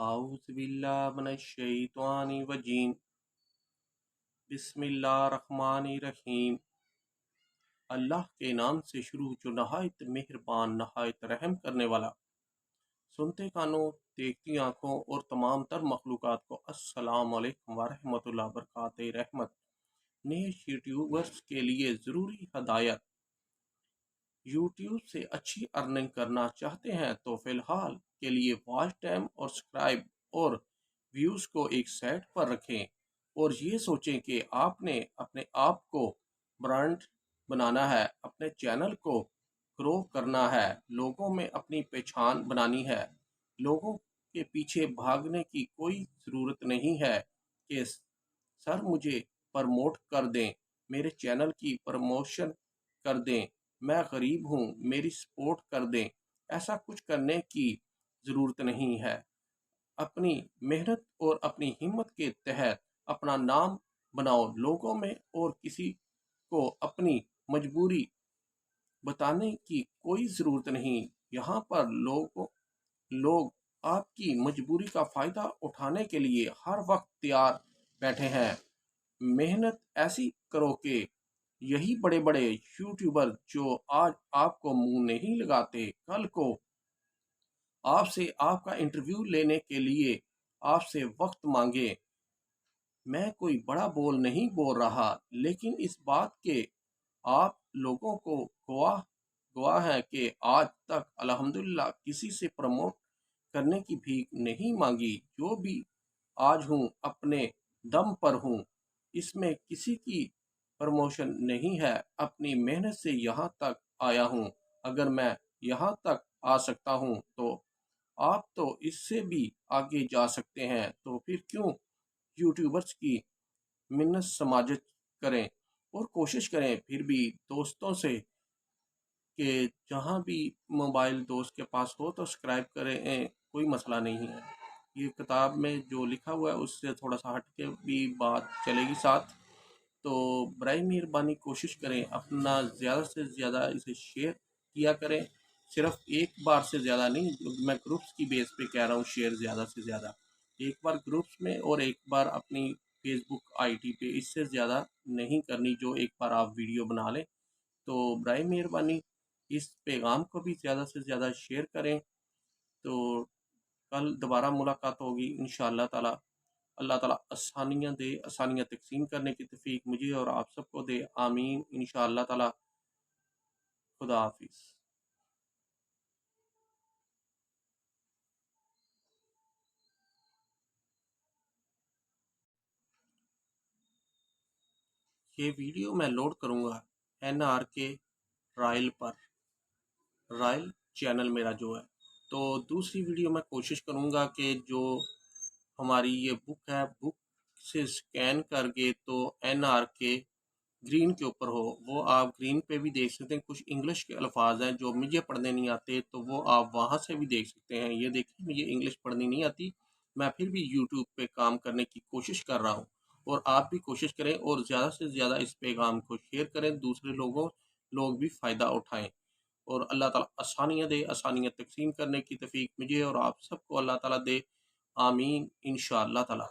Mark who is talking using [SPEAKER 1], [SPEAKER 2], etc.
[SPEAKER 1] اعوذ باللہ من الشیطان الرجیم بسم اللہ الرحمن الرحیم۔ اللہ کے نام سے شروع جو نہایت مہربان نہایت رحم کرنے والا۔ سنتے کانوں دیکھتی آنکھوں اور تمام تر مخلوقات کو السلام علیکم ورحمۃ اللہ وبرکاتہ۔ رحمت نئے یوٹیوبرز کے لیے ضروری ہدایت۔ یوٹیوب سے اچھی ارننگ کرنا چاہتے ہیں تو فی الحال کے لیے واچ ٹائم اور سبسکرائب اور ویوز کو ایک سائٹ پر رکھیں اور یہ سوچیں کہ آپ نے اپنے آپ کو برانڈ بنانا ہے، اپنے چینل کو گرو کرنا ہے، لوگوں میں اپنی پہچان بنانی ہے۔ لوگوں کے پیچھے بھاگنے کی کوئی ضرورت نہیں ہے کہ سر مجھے پروموٹ کر دیں، میرے چینل کی پروموشن کر دیں، میں غریب ہوں میری سپورٹ کر دیں۔ ایسا کچھ کرنے کی ضرورت نہیں ہے۔ اپنی محنت اور اپنی ہمت کے تحت اپنا نام بناؤ لوگوں میں، اور کسی کو اپنی مجبوری بتانے کی کوئی ضرورت نہیں۔ یہاں پر لوگ آپ کی مجبوری کا فائدہ اٹھانے کے لیے ہر وقت تیار بیٹھے ہیں۔ محنت ایسی کرو کہ یہی بڑے بڑے یوٹیوبر جو آج آپ کو منہ نہیں لگاتے، کل کو آپ سے آپ کا انٹرویو لینے کے لیے آپ سے وقت مانگے۔ میں کوئی بڑا بول نہیں بول رہا، لیکن اس بات کے آپ لوگوں کو گواہ ہیں کہ آج تک الحمدللہ کسی سے پروموٹ کرنے کی بھیک نہیں مانگی۔ جو بھی آج ہوں اپنے دم پر ہوں، اس میں کسی کی پروموشن نہیں ہے، اپنی محنت سے یہاں تک آیا ہوں۔ اگر میں یہاں تک آ سکتا ہوں تو آپ تو اس سے بھی آگے جا سکتے ہیں، تو پھر کیوں یوٹیوبرز کی منت سماجت کریں اور کوشش کریں پھر بھی دوستوں سے کہ جہاں بھی موبائل دوست کے پاس ہو تو سبسکرائب کریں، کوئی مسئلہ نہیں ہے۔ یہ کتاب میں جو لکھا ہوا ہے اس سے تھوڑا سا ہٹ کے بھی بات چلے گی ساتھ، تو برائے مہربانی کوشش کریں اپنا زیادہ سے زیادہ اسے شیئر کیا کریں۔ صرف ایک بار سے زیادہ نہیں، میں گروپس کی بیس پہ کہہ رہا ہوں، شیئر زیادہ سے زیادہ ایک بار گروپس میں اور ایک بار اپنی فیس بک آئی ٹی پہ، اس سے زیادہ نہیں کرنی۔ جو ایک بار آپ ویڈیو بنا لیں تو برائے مہربانی اس پیغام کو بھی زیادہ سے زیادہ شیئر کریں۔ تو کل دوبارہ ملاقات ہوگی انشاءاللہ تعالی۔ اللہ تعالیٰ آسانیاں دے، آسانیاں تقسیم کرنے کی توفیق مجھے اور آپ سب کو دے، آمین انشاءاللہ تعالیٰ۔ خدا حافظ۔ یہ ویڈیو میں لوڈ کروں گا NRK رائل پر، رائل چینل میرا جو ہے۔ تو دوسری ویڈیو میں کوشش کروں گا کہ جو ہماری یہ بک ہے، بک سے سکین کر کے تو NRK گرین کے اوپر ہو، وہ آپ گرین پہ بھی دیکھ سکتے ہیں۔ کچھ انگلش کے الفاظ ہیں جو مجھے پڑھنے نہیں آتے، تو وہ آپ وہاں سے بھی دیکھ سکتے ہیں۔ یہ دیکھیں مجھے انگلش پڑھنی نہیں آتی، میں پھر بھی یوٹیوب پہ کام کرنے کی کوشش کر رہا ہوں، اور آپ بھی کوشش کریں اور زیادہ سے زیادہ اس پیغام کو شیئر کریں، دوسرے لوگ بھی فائدہ اٹھائیں، اور اللہ تعالیٰ آسانیاں دے، آسانیاں تقسیم کرنے کی توفیق مجھے اور آپ سب کو اللہ تعالیٰ دے، آمین انشاءاللہ تعالیٰ۔